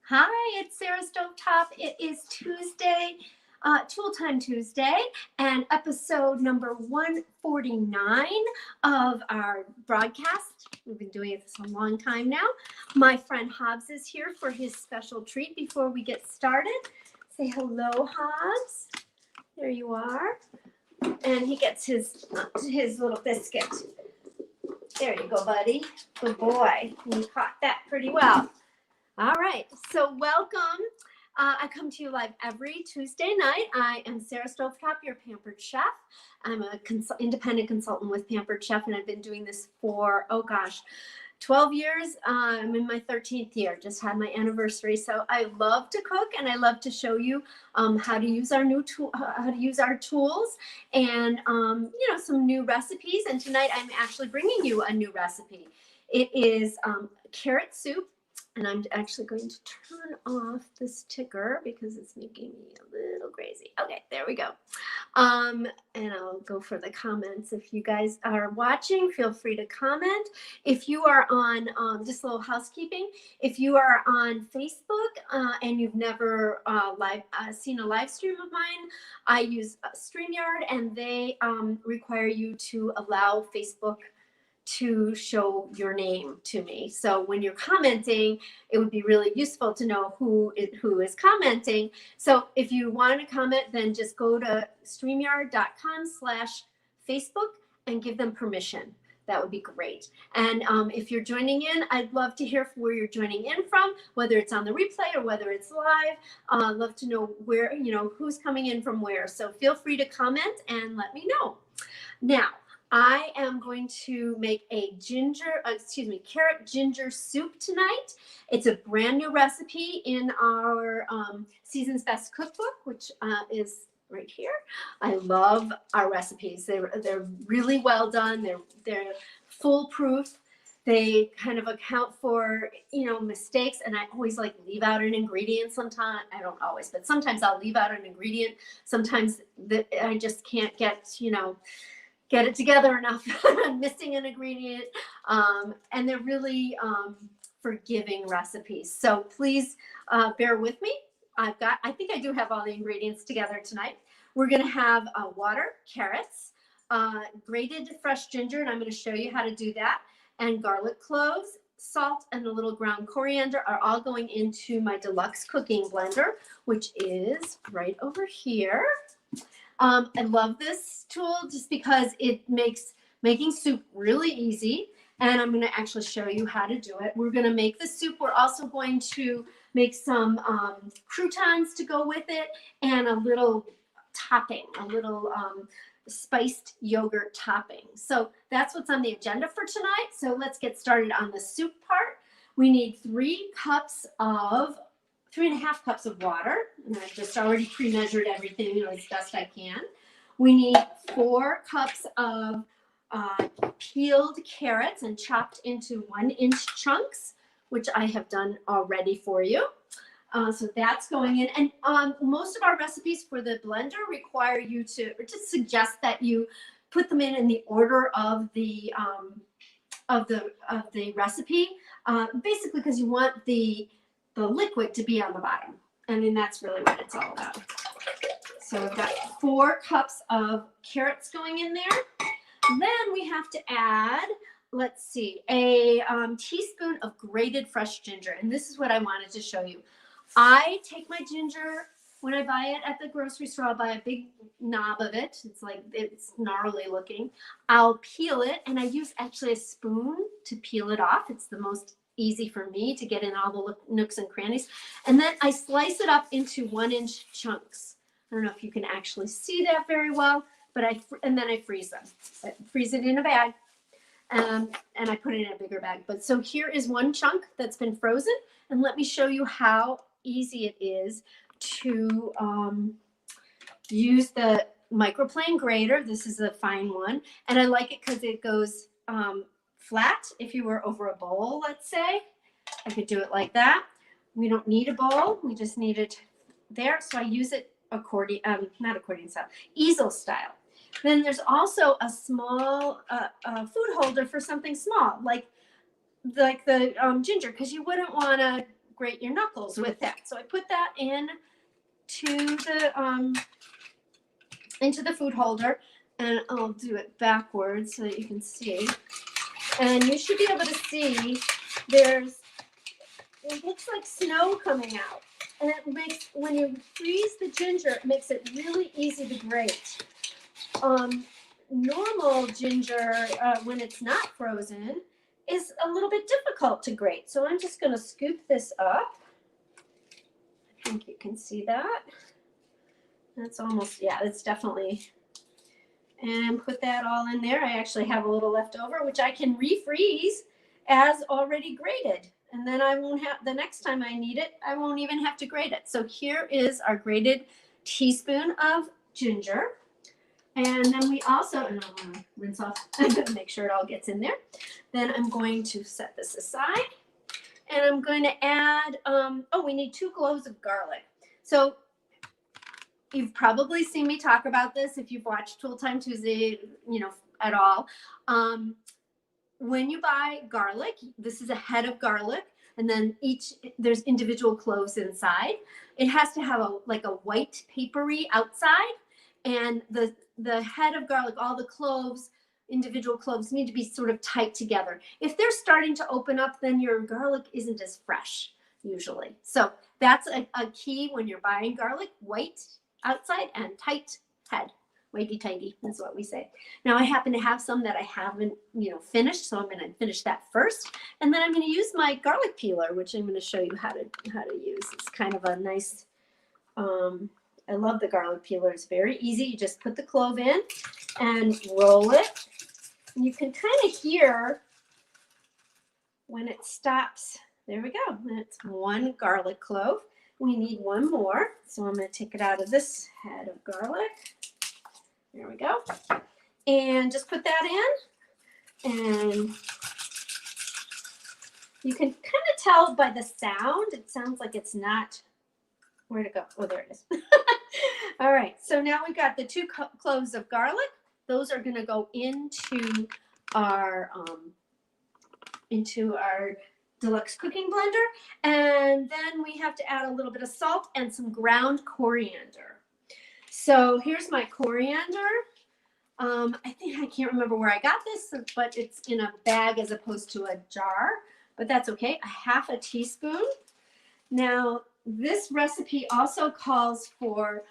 Hi, it's Sarah Stovetop. It is Tuesday, Thyme Tuesday, and episode number 149 of our broadcast. We've been doing it for a long time now. My friend Hobbs is here for his special treat before we get started. Say hello, Hobbs. There you are. And he gets his little biscuit. There you go, buddy. Good boy. You caught that pretty well. All right, so welcome. I come to you live every Tuesday night. I am Sarah Stovetop, your Pampered Chef. I'm a independent consultant with Pampered Chef, and I've been doing this for, 12 years. I'm in my 13th year, just had my anniversary. So I love to cook, and I love to show you how to use our tools, and some new recipes. And tonight I'm actually bringing you a new recipe. It is carrot soup. And I'm actually going to turn off this ticker because it's making me a little crazy. Okay, there we go. And I'll go for the comments. If you guys are watching, feel free to comment. If you are on, just a little housekeeping, if you are on Facebook and you've never seen a live stream of mine, I use StreamYard, and they require you to allow Facebook to show your name to me. So when you're commenting, it would be really useful to know who is commenting. So if you want to comment, then just go to streamyard.com/Facebook and give them permission. That would be great. And if you're joining in, I'd love to hear where you're joining in from, whether it's on the replay or whether it's live. I'd love to know where, who's coming in from where. So feel free to comment and let me know. Now, I am going to make a carrot ginger soup tonight. It's a brand new recipe in our Season's Best Cookbook, which is right here. I love our recipes. They're really well done. They're foolproof. They kind of account for, mistakes, and I always leave out an ingredient sometimes. I don't always, but sometimes I'll leave out an ingredient. Sometimes I just can't get it together enough. I'm missing an ingredient, and they're really forgiving recipes. So please bear with me. I think I do have all the ingredients together tonight. We're going to have water, carrots, grated fresh ginger, and I'm going to show you how to do that, and garlic cloves, salt, and a little ground coriander are all going into my Deluxe cooking blender, which is right over here. I love this tool just because it makes making soup really easy, and I'm going to actually show you how to do it. We're going to make the soup. We're also going to make some croutons to go with it, and a little topping, a little spiced yogurt topping. So that's what's on the agenda for tonight. So let's get started on the soup part. We need 3.5 cups of water, and I've just already pre-measured everything as best I can. We need 4 cups of peeled carrots and chopped into 1-inch chunks, which I have done already for you. So that's going in, and most of our recipes for the blender require you to, or just suggest that you put them in the order of the recipe, basically because you want the liquid to be on the bottom. I mean, that's really what it's all about. So we've got 4 cups of carrots going in there. Then we have to add, let's see, a teaspoon of grated fresh ginger. And this is what I wanted to show you. I take my ginger, when I buy it at the grocery store, I'll buy a big knob of it. It's gnarly looking. I'll peel it, and I use actually a spoon to peel it off. It's the most easy for me to get in all the nooks and crannies. And then I slice it up into 1-inch chunks. I don't know if you can actually see that very well, but then I freeze them. I freeze it in a bag, and I put it in a bigger bag. But so here is 1 chunk that's been frozen, and let me show you how easy it is to use the microplane grater. This is a fine one, and I like it because it goes flat. If you were over a bowl, let's say, I could do it like that. We don't need a bowl. We just need it there. So I use it not accordion style, easel style. Then there's also a small food holder for something small, like the ginger, because you wouldn't want to grate your knuckles with that. So I put that into the food holder, and I'll do it backwards so that you can see. And you should be able to see it looks like snow coming out. And it makes, when you freeze the ginger, it makes it really easy to grate. Normal ginger, when it's not frozen, is a little bit difficult to grate. So I'm just going to scoop this up. I think you can see that. That's almost, yeah, it's definitely, and put that all in there. I actually have a little left over, which I can refreeze as already grated. And then I won't have, the next time I need it, I won't even have to grate it. So here is our grated teaspoon of ginger. And then we also, and I'm going to rinse off, make sure it all gets in there. Then I'm going to set this aside. And I'm going to add, we need 2 cloves of garlic. So you've probably seen me talk about this if you've watched Thyme Tuesday, at all. When you buy garlic, this is a head of garlic, and then there's individual cloves inside. It has to have a white papery outside, and the head of garlic, all the cloves, individual cloves need to be sort of tight together. If they're starting to open up, then your garlic isn't as fresh usually. So that's a key when you're buying garlic: white outside and tight head. Whitey tighty is what we say. Now I happen to have some that I haven't, finished, so I'm going to finish that first, and then I'm going to use my garlic peeler, which I'm going to show you how to use. It's kind of a nice. I love the garlic peeler. It's very easy. You just put the clove in and roll it. And you can kind of hear when it stops. There we go. That's 1 garlic clove. We need 1 more, so I'm going to take it out of this head of garlic. There we go. And just put that in. And you can kind of tell by the sound. It sounds like it's not. Where'd it go? Oh, there it is. All right. So now we've got the 2 cloves of garlic. Those are going to go into our Deluxe cooking blender. And then we have to add a little bit of salt and some ground coriander. So here's my coriander. I can't remember where I got this, but it's in a bag as opposed to a jar, but that's okay. A 1/2 teaspoon. Now, this recipe also calls for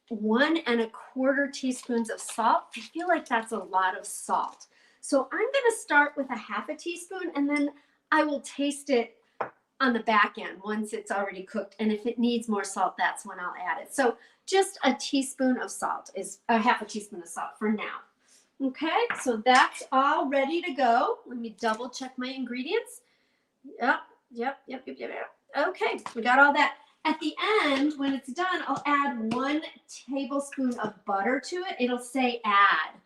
1 1/4 teaspoons of salt. I feel like that's a lot of salt. So I'm going to start with a 1/2 teaspoon, and then I will taste it on the back end once it's already cooked. And if it needs more salt, that's when I'll add it. So just a teaspoon of salt is a 1/2 teaspoon of salt for now. Okay, so that's all ready to go. Let me double check my ingredients. Yep. Okay, we got all that. At the end, when it's done, I'll add 1 tablespoon of butter to it. It'll say add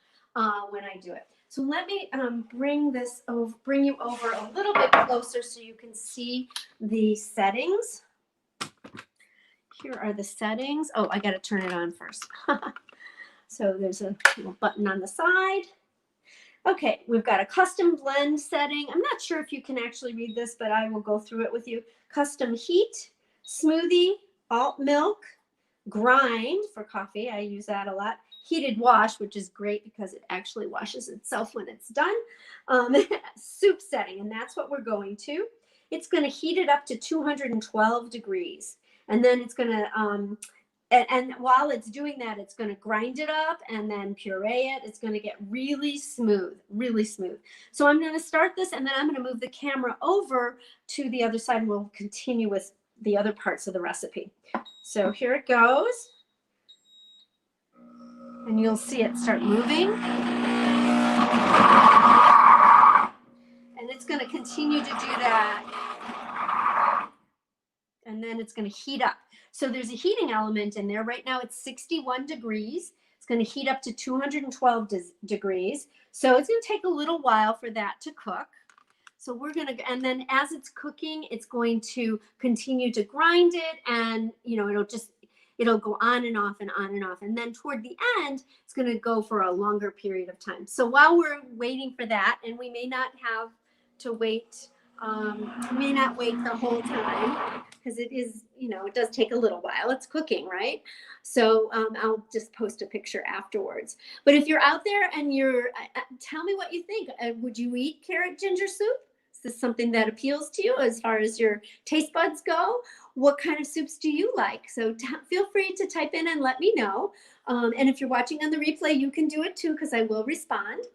when I do it. So let me bring you over a little bit closer so you can see the settings. Here are the settings. Oh, I got to turn it on first. So there's a little button on the side. Okay, we've got a custom blend setting. I'm not sure if you can actually read this, but I will go through it with you. Custom heat, smoothie, alt milk, grind for coffee. I use that a lot. Heated wash, which is great because it actually washes itself when it's done. Soup setting, and that's what we're going to. It's going to heat it up to 212 degrees. And then it's going to, and while it's doing that, it's going to grind it up and then puree it. It's going to get really smooth, really smooth. So I'm going to start this, and then I'm going to move the camera over to the other side, and we'll continue with the other parts of the recipe. So here it goes. And you'll see it start moving. And it's going to continue to do that. And then it's going to heat up. So there's a heating element in there. Right now it's 61 degrees. It's going to heat up to 212 degrees. So it's going to take a little while for that to cook. So we're going to, and then as it's cooking, it's going to continue to grind it, and, it'll go on and off and on and off. And then toward the end, it's going to go for a longer period of time. So while we're waiting for that, and we may not have to wait, we may not wait the whole time. because it is, you know, it does take a little while. It's cooking, right? So I'll just post a picture afterwards. But if you're out there and you're, tell me what you think. Would you eat carrot ginger soup? Is this something that appeals to you as far as your taste buds go? What kind of soups do you like? So feel free to type in and let me know. And if you're watching on the replay, you can do it too, because I will respond.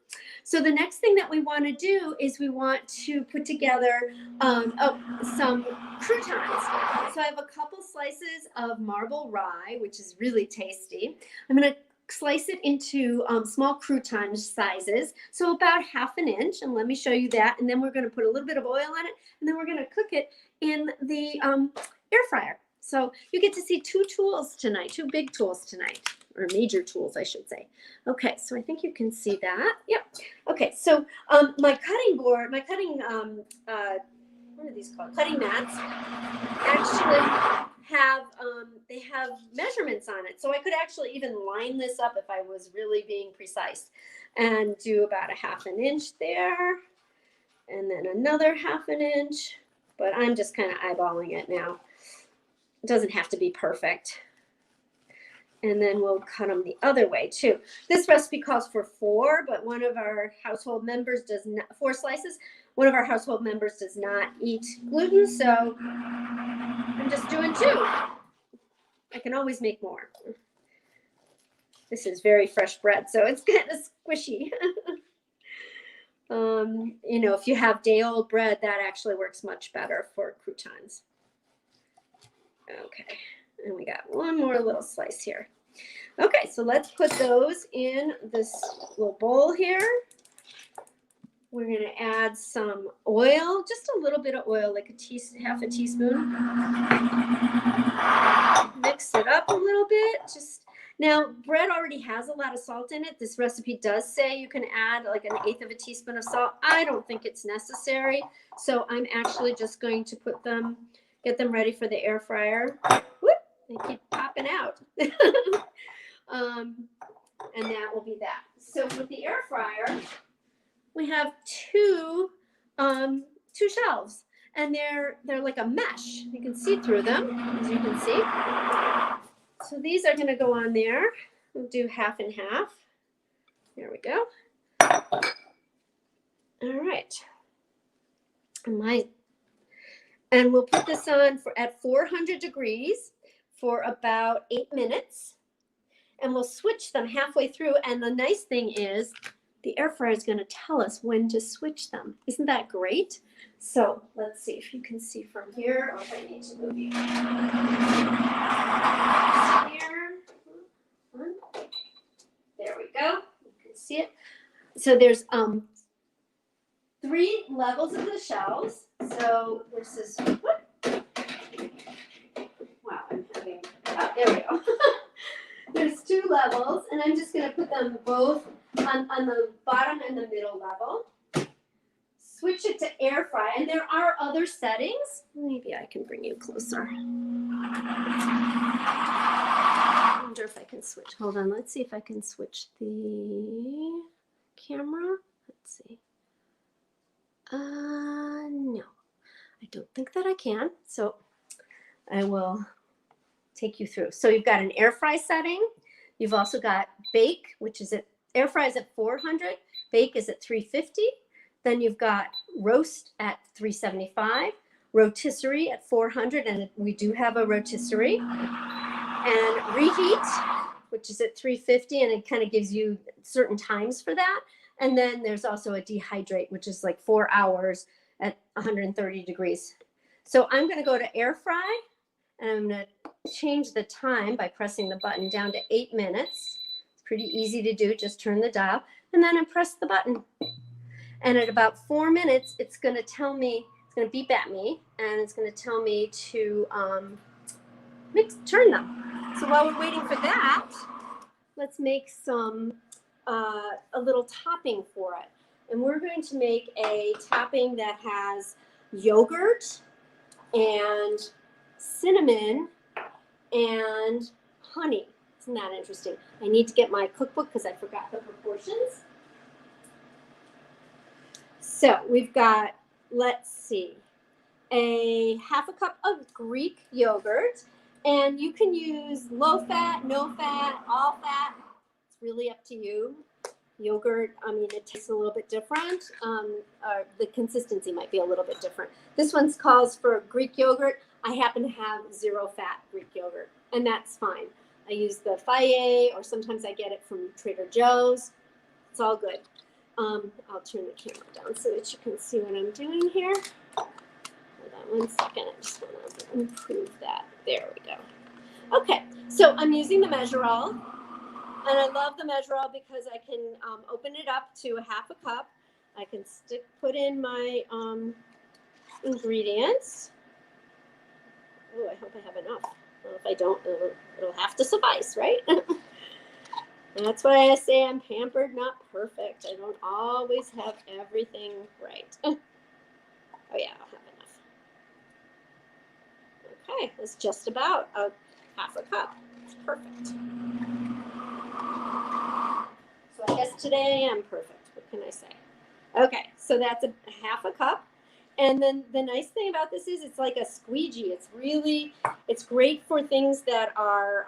So the next thing that we want to do is we want to put together some croutons. So I have a couple slices of marble rye, which is really tasty. I'm going to slice it into small crouton sizes, so about 1/2 inch. And let me show you that. And then we're going to put a little bit of oil on it, and then we're going to cook it in the air fryer. So you get to see two tools tonight, two big tools tonight, or major tools, I should say. Okay, so I think you can see that. Yep. Okay, so my cutting board, my cutting, what are these called? Cutting mats actually have, they have measurements on it. So I could actually even line this up if I was really being precise and do about 1/2 inch there. And then another 1/2 inch, but I'm just kind of eyeballing it now. It doesn't have to be perfect. And then we'll cut them the other way too. This recipe calls for 4, but one of our household members does not, 4 slices. One of our household members does not eat gluten, so I'm just doing 2. I can always make more. This is very fresh bread, so it's kind of squishy. You know, if you have day-old bread, that actually works much better for croutons. Okay, and we got one more little slice here. Okay, so let's put those in this little bowl here. We're going to add some oil, just a little bit of oil, like 1/2 teaspoon. Mix it up a little bit. Now, bread already has a lot of salt in it. This recipe does say you can add like 1/8 teaspoon of salt. I don't think it's necessary, so I'm actually just going to put them, get them ready for the air fryer. Whoop, they keep popping out. And that will be that. So with the air fryer, we have two shelves, and they're like a mesh. You can see through them, as you can see. So these are going to go on there. We'll do 1/2 and 1/2. There we go. All right. And we'll put this on at 400 degrees for about 8 minutes. And we'll switch them halfway through. And the nice thing is the air fryer is going to tell us when to switch them. Isn't that great? So let's see if you can see from here. Oh, I need to move you. Here. There we go. You can see it. So there's 3 levels of the shelves. So this is, what? Wow, I'm having, oh, there we go. There's 2 levels, and I'm just going to put them both on the bottom and the middle level. Switch it to air fry, and there are other settings. Maybe I can bring you closer. I wonder if I can switch. Hold on, let's see if I can switch the camera. Let's see. No, I don't think that I can. So I will take you through. So you've got an air fry setting. You've also got bake, which is air fry is at 400. Bake is at 350. Then you've got roast at 375. Rotisserie at 400, and we do have a rotisserie. And reheat, which is at 350, and it kind of gives you certain times for that. And then there's also a dehydrate, which is like 4 hours at 130 degrees. So I'm going to go to air fry, and I'm going to change the time by pressing the button down to 8 minutes. It's pretty easy to do. Just turn the dial, and then I press the button. And at about 4 minutes, it's going to tell me, it's going to beep at me, and it's going to tell me to turn them. So while we're waiting for that, let's make some a little topping for it. And we're going to make a topping that has yogurt and cinnamon and honey. Isn't that interesting? I need to get my cookbook because I forgot the proportions. So we've got, let's see, a half a cup of Greek yogurt, and you can use low fat, no fat, all fat. It's really up to you. Yogurt, I mean, it tastes a little bit different. The consistency might be a little bit different. This one calls for Greek yogurt. I happen to have zero fat Greek yogurt, and that's fine. I use the Fage, or sometimes I get it from Trader Joe's. It's all good. I'll turn the camera down so that you can see what I'm doing here. Hold on one second. I just want to improve that. There we go. Okay, so I'm using the Measure-All, and I love the Measure-All because I can open it up to a half a cup. I can put in my ingredients. Oh, I hope I have enough. Well, if I don't, it'll have to suffice, right? That's why I say I'm pampered, not perfect. I don't always have everything right. Oh yeah, I'll have enough. Okay, that's just about a half a cup. It's perfect. So I guess today I am perfect. What can I say? Okay, so that's a half a cup. And then the nice thing about this is it's like a squeegee. It's great for things that are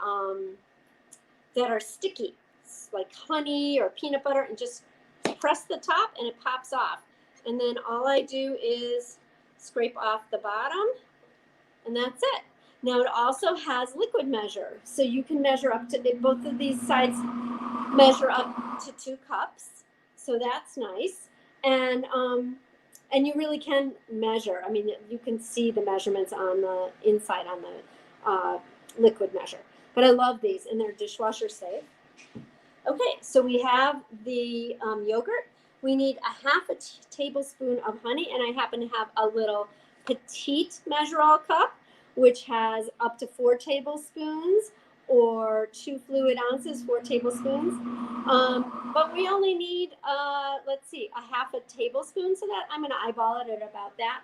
sticky, like honey or peanut butter, and just press the top and it pops off. And then all I do is scrape off the bottom, and that's it. Now it also has liquid measure, so you can measure up to, both of these sides measure up to 2 cups, so that's nice. And you really can measure. I mean, you can see the measurements on the inside on the liquid measure. But I love these, and they're dishwasher safe. Okay, so we have the yogurt. We need a half a tablespoon of honey, and I happen to have a little petite Measure-All cup, which has up to 4 tablespoons, or 2 fluid ounces, 4 tablespoons. But we only need, let's see, a half a tablespoon, so that I'm going to eyeball it at about that.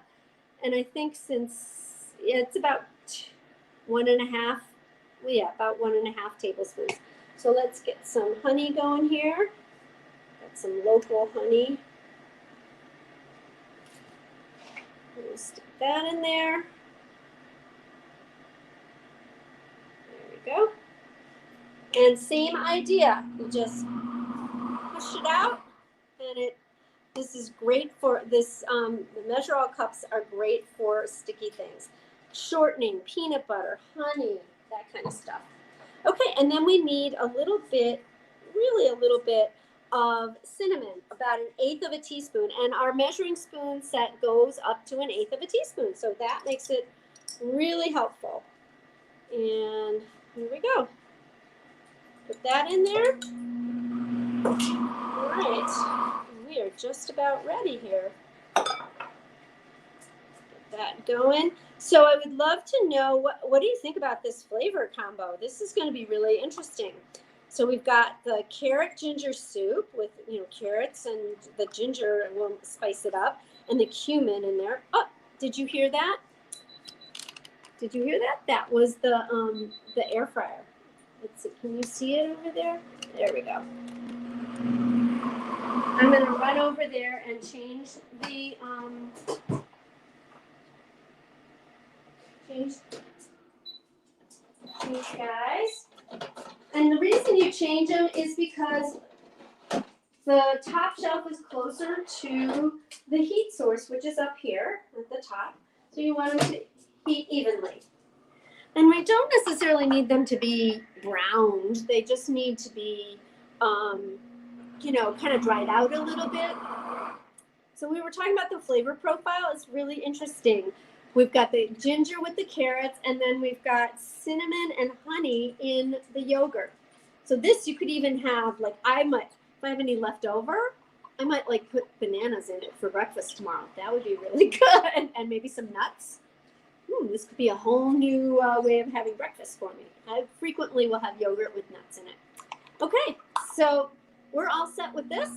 And I think since it's about 1.5, well, yeah, about 1.5 tablespoons. So let's get some honey going here. Got some local honey. We'll stick that in there. Go. And same idea, you just push it out, and this is great for this, the Measure-All cups are great for sticky things. Shortening, peanut butter, honey, that kind of stuff. Okay, and then we need a little bit, really a little bit of cinnamon, about 1/8 of a teaspoon, and our measuring spoon set goes up to 1/8 of a teaspoon, so that makes it really helpful. And here we go. Put that in there. All right, we are just about ready here. Get that going. So I would love to know, what do you think about this flavor combo? This is going to be really interesting. So we've got the carrot ginger soup with, carrots, and the ginger will spice it up, and the cumin in there. Oh, did you hear that? Did you hear that? That was the air fryer. Let's see, can you see it over there? There we go. I'm going to run over there and change the change these guys. And the reason you change them is because the top shelf is closer to the heat source, which is up here at the top. So you want them to heat evenly. And we don't necessarily need them to be browned. They just need to be, kind of dried out a little bit. So we were talking about the flavor profile. It's really interesting. We've got the ginger with the carrots, and then we've got cinnamon and honey in the yogurt. So this you could even have, like, if I have any left over, I might put bananas in it for breakfast tomorrow. That would be really good. And maybe some nuts. This could be a whole new way of having breakfast for me. I frequently will have yogurt with nuts in it. Okay, so we're all set with this.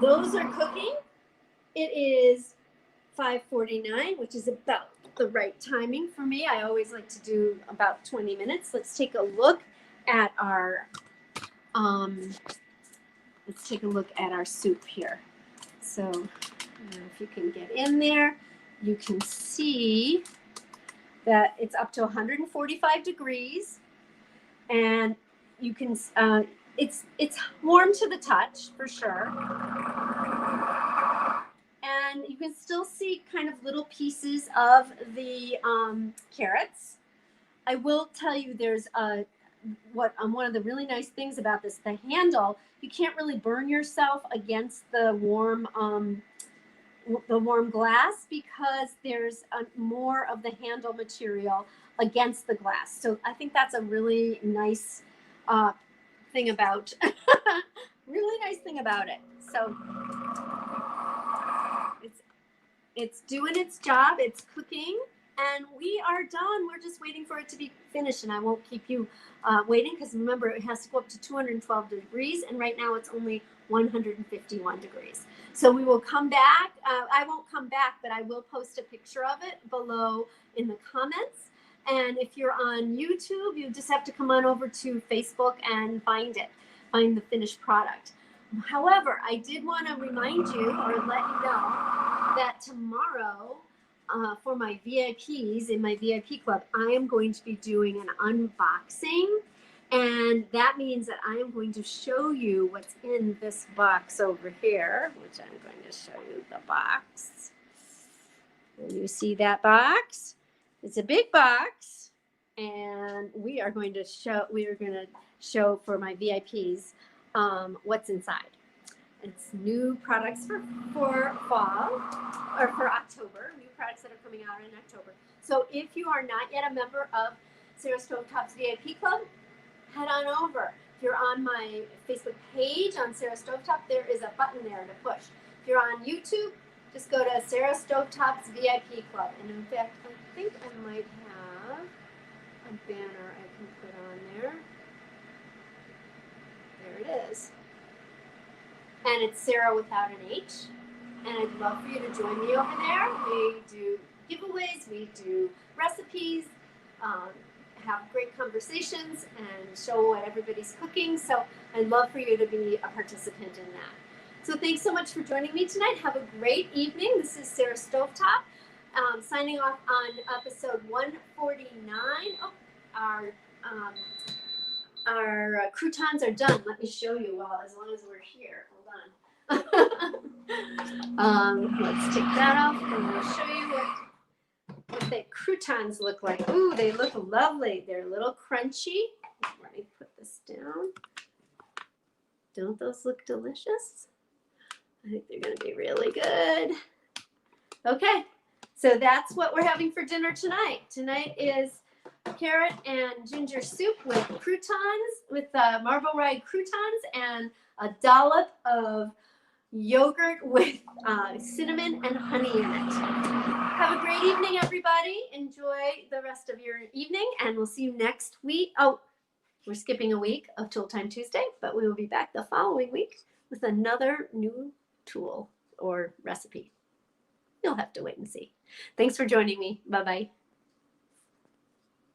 Those are cooking. It is 5:49, which is about the right timing for me. I always like to do about 20 minutes. Let's take a look at our soup here. So if you can get in there. you can see that it's up to 145 degrees, and you can it's warm to the touch for sure, and you can still see kind of little pieces of the carrots. I will tell you, there's one of the really nice things about this, the handle. You can't really burn yourself against the warm glass because there's more of the handle material against the glass. So I think that's a really nice thing about really nice thing about it. So it's doing its job. It's cooking, and we are done. We're just waiting for it to be finished, and I won't keep you waiting, because remember, it has to go up to 212 degrees, and right now it's only 151 degrees. So we will come back. I won't come back, but I will post a picture of it below in the comments. And if you're on YouTube, you just have to come on over to Facebook and find the finished product. However, I did want to remind you, or let you know, that tomorrow, for my VIPs in my VIP club, I am going to be doing an unboxing. And that means that I am going to show you what's in this box over here, which I'm going to show you the box. And you see that box? It's a big box, and we are going to show for my VIPs what's inside. It's new products for fall, or for October, new products that are coming out in October. So if you are not yet a member of Sarah Stovetop's VIP Club, head on over. If you're on my Facebook page on Sarah Stovetop, there is a button there to push. If you're on YouTube, just go to Sarah Stovetop's VIP Club. And in fact, I think I might have a banner I can put on there. There it is. And it's Sarah without an H. And I'd love for you to join me over there. We do giveaways, we do recipes, have great conversations, and show what everybody's cooking. So I'd love for you to be a participant in that. So thanks so much for joining me tonight. Have a great evening. This is Sarah Stovetop, signing off on episode 149. Oh, our croutons are done. Let me show you as long as we're here. Hold on. Let's take that off, and I'll show you what the croutons look like. Ooh, they look lovely. They're a little crunchy. Let me put this down. Don't those look delicious? I think they're going to be really good. Okay, so that's what we're having for dinner tonight. Tonight is carrot and ginger soup with croutons, with marble rye croutons, and a dollop of yogurt with cinnamon and honey in it. Have a great evening, everybody. Enjoy the rest of your evening, and we'll see you next week. Oh, we're skipping a week of Thyme Tuesday, but we will be back the following week with another new tool or recipe. You'll have to wait and see. Thanks for joining me. Bye-bye.